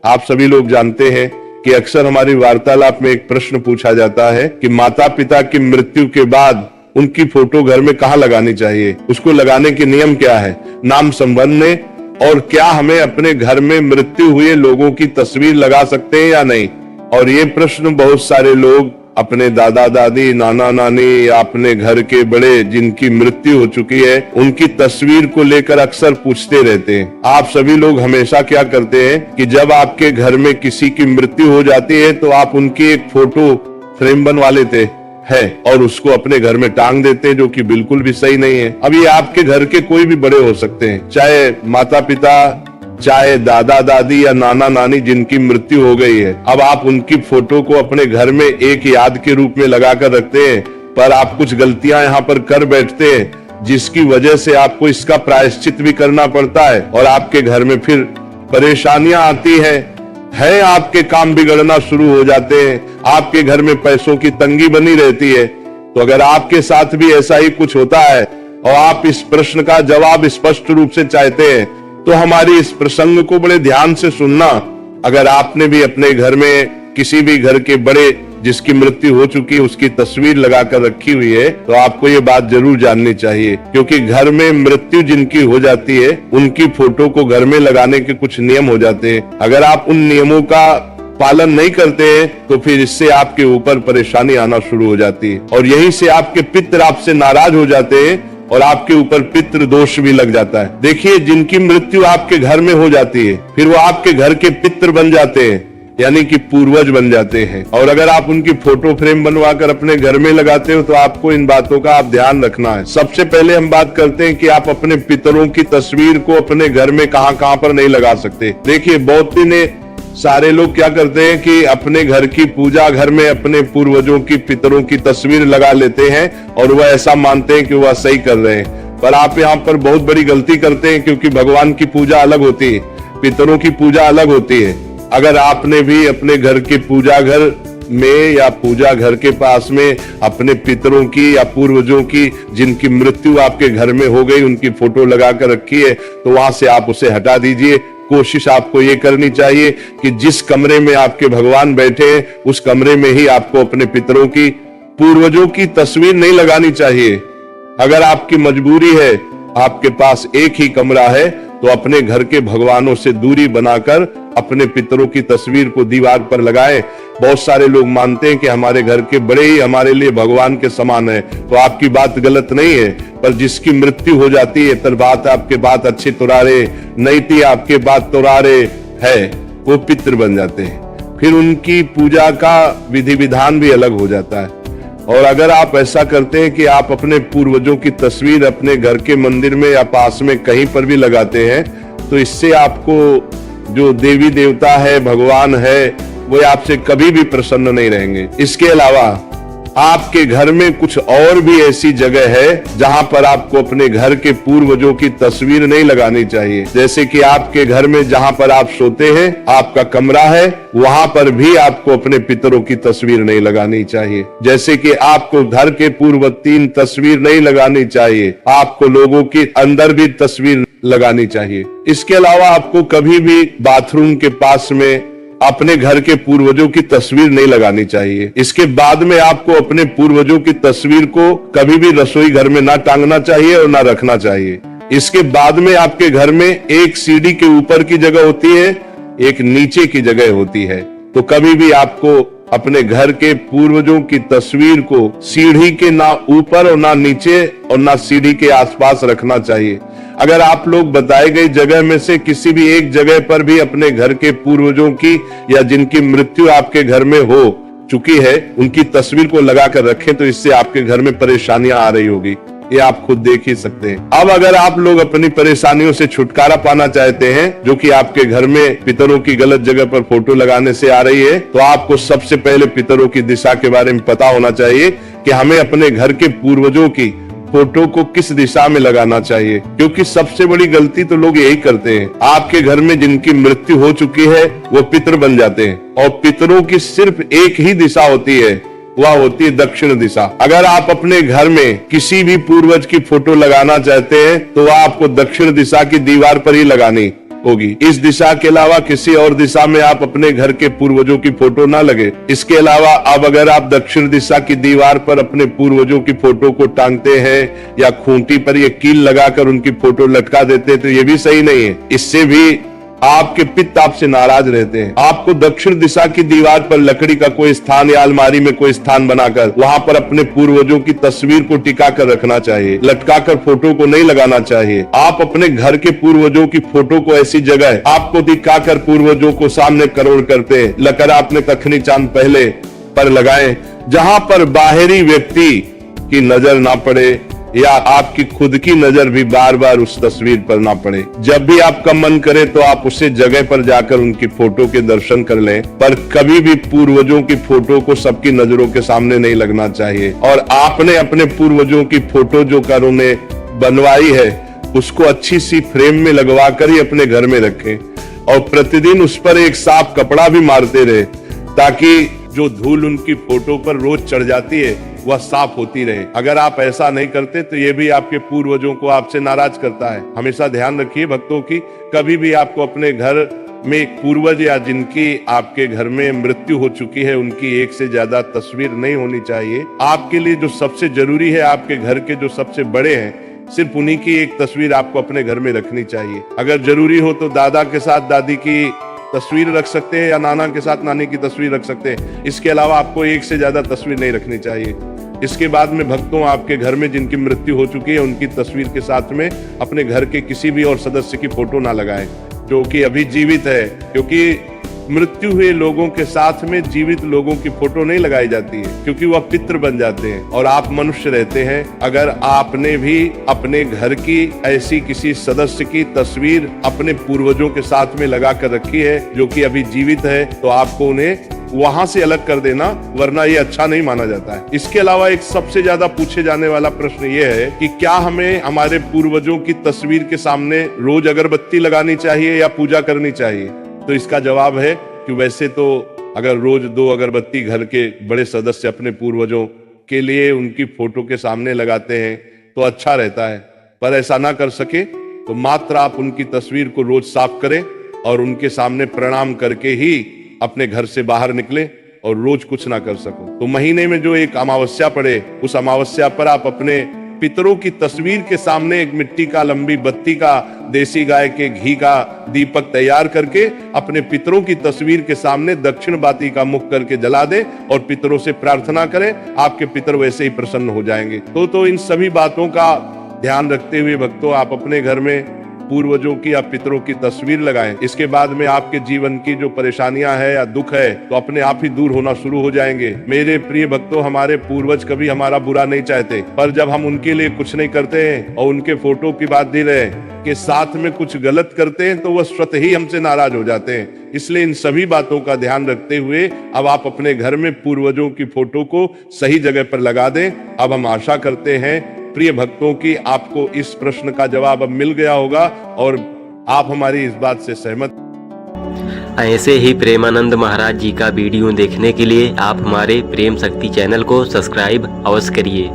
आप सभी लोग जानते हैं कि अक्सर हमारी वार्तालाप में एक प्रश्न पूछा जाता है कि माता पिता की मृत्यु के बाद उनकी फोटो घर में कहाँ लगानी चाहिए, उसको लगाने के नियम क्या है, नाम संबंध में, और क्या हमें अपने घर में मृत्यु हुए लोगों की तस्वीर लगा सकते हैं या नहीं। और ये प्रश्न बहुत सारे लोग अपने दादा दादी, नाना नानी या अपने घर के बड़े जिनकी मृत्यु हो चुकी है उनकी तस्वीर को लेकर अक्सर पूछते रहते हैं। आप सभी लोग हमेशा क्या करते हैं कि जब आपके घर में किसी की मृत्यु हो जाती है तो आप उनकी एक फोटो फ्रेम बनवा लेते है और उसको अपने घर में टांग देते हैं, जो कि बिल्कुल भी सही नहीं है। अब ये आपके घर के कोई भी बड़े हो सकते हैं, चाहे माता पिता, चाहे दादा दादी या नाना नानी जिनकी मृत्यु हो गई है। अब आप उनकी फोटो को अपने घर में एक याद के रूप में लगाकर रखते हैं, पर आप कुछ गलतियां यहाँ पर कर बैठते हैं जिसकी वजह से आपको इसका प्रायश्चित भी करना पड़ता है और आपके घर में फिर परेशानियां आती है आपके काम बिगड़ना शुरू हो जाते हैं, आपके घर में पैसों की तंगी बनी रहती है। तो अगर आपके साथ भी ऐसा ही कुछ होता है और आप इस प्रश्न का जवाब स्पष्ट रूप से चाहते हैं तो हमारी इस प्रसंग को बड़े ध्यान से सुनना। अगर आपने भी अपने घर में किसी भी घर के बड़े जिसकी मृत्यु हो चुकी है उसकी तस्वीर लगाकर रखी हुई है तो आपको ये बात जरूर जाननी चाहिए, क्योंकि घर में मृत्यु जिनकी हो जाती है उनकी फोटो को घर में लगाने के कुछ नियम हो जाते हैं। अगर आप उन नियमों का पालन नहीं करते हैं तो फिर इससे आपके ऊपर परेशानी आना शुरू हो जाती है और यहीं से आपके पितर आपसे नाराज हो जाते हैं और आपके ऊपर पितृ दोष भी लग जाता है। देखिए, जिनकी मृत्यु आपके घर में हो जाती है फिर वो आपके घर के पितृ बन जाते हैं, यानी कि पूर्वज बन जाते हैं। और अगर आप उनकी फोटो फ्रेम बनवाकर अपने घर में लगाते हो तो आपको इन बातों का आप ध्यान रखना है। सबसे पहले हम बात करते हैं कि आप अपने पितरों की तस्वीर को अपने घर में कहां पर नहीं लगा सकते। देखिए, बहुत ही सारे लोग क्या करते हैं कि अपने घर की पूजा घर में अपने पूर्वजों की, पितरों की तस्वीर लगा लेते हैं और वह ऐसा मानते हैं कि वह सही कर रहे हैं, पर आप यहाँ पर बहुत बड़ी गलती करते हैं, क्योंकि भगवान की पूजा अलग होती है, पितरों की पूजा अलग होती है। अगर आपने भी अपने घर के पूजा घर में या पूजा घर के पास में अपने पितरों की या पूर्वजों की जिनकी मृत्यु आपके घर में हो गई उनकी फोटो लगा कर रखी है तो वहां से आप उसे हटा दीजिए। कोशिश आपको ये करनी चाहिए कि जिस कमरे में आपके भगवान बैठे हैं उस कमरे में ही आपको अपने पितरों की, पूर्वजों की तस्वीर नहीं लगानी चाहिए। अगर आपकी मजबूरी है, आपके पास एक ही कमरा है, तो अपने घर के भगवानों से दूरी बनाकर अपने पितरों की तस्वीर को दीवार पर लगाएं। बहुत सारे लोग मानते हैं कि हमारे घर के बड़े ही हमारे लिए भगवान के समान है, तो आपकी बात गलत नहीं है, पर जिसकी मृत्यु हो जाती है तर बात आपके बात अच्छे तुरारे नहीं थी, आपके बात तुरारे है, वो पितृ बन जाते हैं। फिर उनकी पूजा का विधि विधान भी अलग हो जाता है। और अगर आप ऐसा करते हैं कि आप अपने पूर्वजों की तस्वीर अपने घर के मंदिर में या पास में कहीं पर भी लगाते हैं तो इससे आपको जो देवी देवता है, भगवान है, वो आपसे कभी भी प्रसन्न नहीं रहेंगे। इसके अलावा आपके घर में कुछ और भी ऐसी जगह है जहां पर आपको अपने घर के पूर्वजों की तस्वीर नहीं लगानी चाहिए। जैसे कि आपके घर में जहां पर आप सोते हैं, आपका कमरा है, वहां पर भी आपको अपने पितरों की तस्वीर नहीं लगानी चाहिए। जैसे कि आपको घर के पूर्व 3 तस्वीर नहीं लगानी चाहिए, आपको लोगों की अंदर भी तस्वीर लगानी चाहिए। इसके अलावा आपको कभी भी बाथरूम के पास में अपने घर के पूर्वजों की तस्वीर नहीं लगानी चाहिए। इसके बाद में आपको अपने पूर्वजों की तस्वीर को कभी भी रसोई घर में ना टांगना चाहिए और ना रखना चाहिए। इसके बाद में आपके घर में एक सीढ़ी के ऊपर की जगह होती है, एक नीचे की जगह होती है, तो कभी भी आपको अपने घर के पूर्वजों की तस्वीर को सीढ़ी के ना ऊपर और ना नीचे और ना सीढ़ी के आसपास रखना चाहिए। अगर आप लोग बताए गई जगह में से किसी भी एक जगह पर भी अपने घर के पूर्वजों की या जिनकी मृत्यु आपके घर में हो चुकी है उनकी तस्वीर को लगाकर रखें तो इससे आपके घर में परेशानियां आ रही होगी, ये आप खुद देख ही सकते हैं। अब अगर आप लोग अपनी परेशानियों से छुटकारा पाना चाहते हैं, जो कि आपके घर में पितरों की गलत जगह पर फोटो लगाने से आ रही है, तो आपको सबसे पहले पितरों की दिशा के बारे में पता होना चाहिए कि हमें अपने घर के पूर्वजों की फोटो को किस दिशा में लगाना चाहिए। क्योंकि सबसे बड़ी गलती तो लोग यही करते हैं, आपके घर में जिनकी मृत्यु हो चुकी है वो पितृ बन जाते हैं और पितरों की सिर्फ एक ही दिशा होती है, वह होती है दक्षिण दिशा। अगर आप अपने घर में किसी भी पूर्वज की फोटो लगाना चाहते हैं तो वह आपको दक्षिण दिशा की दीवार पर ही लगानी, होगी। इस दिशा के अलावा किसी और दिशा में आप अपने घर के पूर्वजों की फोटो ना लगे। इसके अलावा अब अगर आप दक्षिण दिशा की दीवार पर अपने पूर्वजों की फोटो को टांगते हैं या खूंटी पर ये कील लगाकर उनकी फोटो लटका देते हैं तो ये भी सही नहीं है। इससे भी आपके पिता आपसे नाराज रहते हैं। आपको दक्षिण दिशा की दीवार पर लकड़ी का कोई स्थान या अलमारी में कोई स्थान बनाकर वहां पर अपने पूर्वजों की तस्वीर को टिका कर रखना चाहिए, लटकाकर फोटो को नहीं लगाना चाहिए। आप अपने घर के पूर्वजों की फोटो को ऐसी जगह आपको दिखाकर पूर्वजों को सामने करोड़ करते हैं लकर आपने कखनी चांद पहले पर लगाए, जहां पर बाहरी व्यक्ति की नजर ना पड़े या आपकी खुद की नजर भी बार बार उस तस्वीर पर ना पड़े। जब भी आपका मन करे तो आप उसे जगह पर जाकर उनकी फोटो के दर्शन कर लें, पर कभी भी पूर्वजों की फोटो को सबकी नजरों के सामने नहीं लगना चाहिए। और आपने अपने पूर्वजों की फोटो जो कर उन्हें बनवाई है उसको अच्छी सी फ्रेम में लगवा कर ही अपने घर में रखें और प्रतिदिन उस पर एक साफ कपड़ा भी मारते रहे ताकि जो धूल उनकी फोटो पर रोज चढ़ जाती है वह साफ होती रहे। अगर आप ऐसा नहीं करते तो ये भी आपके पूर्वजों को आपसे नाराज करता है। हमेशा ध्यान रखिए भक्तों की, कभी भी आपको अपने घर में एक पूर्वज या जिनकी आपके घर में मृत्यु हो चुकी है उनकी एक से ज्यादा तस्वीर नहीं होनी चाहिए। आपके लिए जो सबसे जरूरी है, आपके घर के जो सबसे बड़े हैं, सिर्फ उन्हीं की एक तस्वीर आपको अपने घर में रखनी चाहिए। अगर जरूरी हो तो दादा के साथ दादी की तस्वीर रख सकते हैं या नाना के साथ नानी की तस्वीर रख सकते हैं। इसके अलावा आपको एक से ज्यादा तस्वीर नहीं रखनी चाहिए। इसके बाद में भक्तों, आपके घर में जिनकी मृत्यु हो चुकी है उनकी तस्वीर के साथ में अपने घर के किसी भी और सदस्य की फोटो ना लगाएं जो कि अभी जीवित है, क्योंकि मृत्यु हुए लोगों के साथ में जीवित लोगों की फोटो नहीं लगाई जाती है क्योंकि वह पितृ बन जाते हैं और आप मनुष्य रहते हैं। अगर आपने भी अपने घर की ऐसी किसी सदस्य की तस्वीर अपने पूर्वजों के साथ में लगा कर रखी है जो कि अभी जीवित है तो आपको उन्हें वहां से अलग कर देना, वरना ये अच्छा नहीं माना जाता है। इसके अलावा एक सबसे ज्यादा पूछे जाने वाला प्रश्न ये है कि क्या हमें हमारे पूर्वजों की तस्वीर के सामने रोज अगरबत्ती लगानी चाहिए या पूजा करनी चाहिए? तो इसका जवाब है कि वैसे तो अगर रोज 2 अगरबत्ती घर के बड़े सदस्य अपने पूर्वजों के लिए उनकी फोटो के सामने लगाते हैं तो अच्छा रहता है, पर ऐसा ना कर सके तो मात्र आप उनकी तस्वीर को रोज साफ करें और उनके सामने प्रणाम करके ही अपने घर से बाहर निकले और रोज कुछ ना कर सको तो महीने में जो एक अमावस्या पड़े उस अमावस्या पर आप अपने पितरों की तस्वीर के सामने एक मिट्टी का लंबी बत्ती का देसी गाय के घी का दीपक तैयार करके अपने पितरों की तस्वीर के सामने दक्षिण बाती का मुख करके जला दें और पितरों से प्रार्थना करें। आपके पितर वैसे ही प्रसन्न हो जाएंगे। तो इन सभी बातों का ध्यान रखते हुए भक्तों, आप अपने घर में पूर्वजों की या पितरों की तस्वीर लगाएं। इसके बाद में आपके जीवन की जो परेशानियां है या दुख है तो अपने आप ही दूर होना शुरू हो जाएंगे। मेरे प्रिय भक्तों, हमारे पूर्वज कभी हमारा बुरा नहीं चाहते, पर जब हम उनके लिए कुछ नहीं करते हैं और उनके फोटो की बात दे रहे हैं के साथ में कुछ गलत करते हैं तो वह स्वतः ही हमसे नाराज हो जाते हैं। इसलिए इन सभी बातों का ध्यान रखते हुए अब आप अपने घर में पूर्वजों की फोटो को सही जगह पर लगा दें। अब हम आशा करते हैं प्रिय भक्तों की आपको इस प्रश्न का जवाब अब मिल गया होगा और आप हमारी इस बात से सहमत। ऐसे ही प्रेमानंद महाराज जी का वीडियो देखने के लिए आप हमारे प्रेम शक्ति चैनल को सब्सक्राइब अवश्य करिए।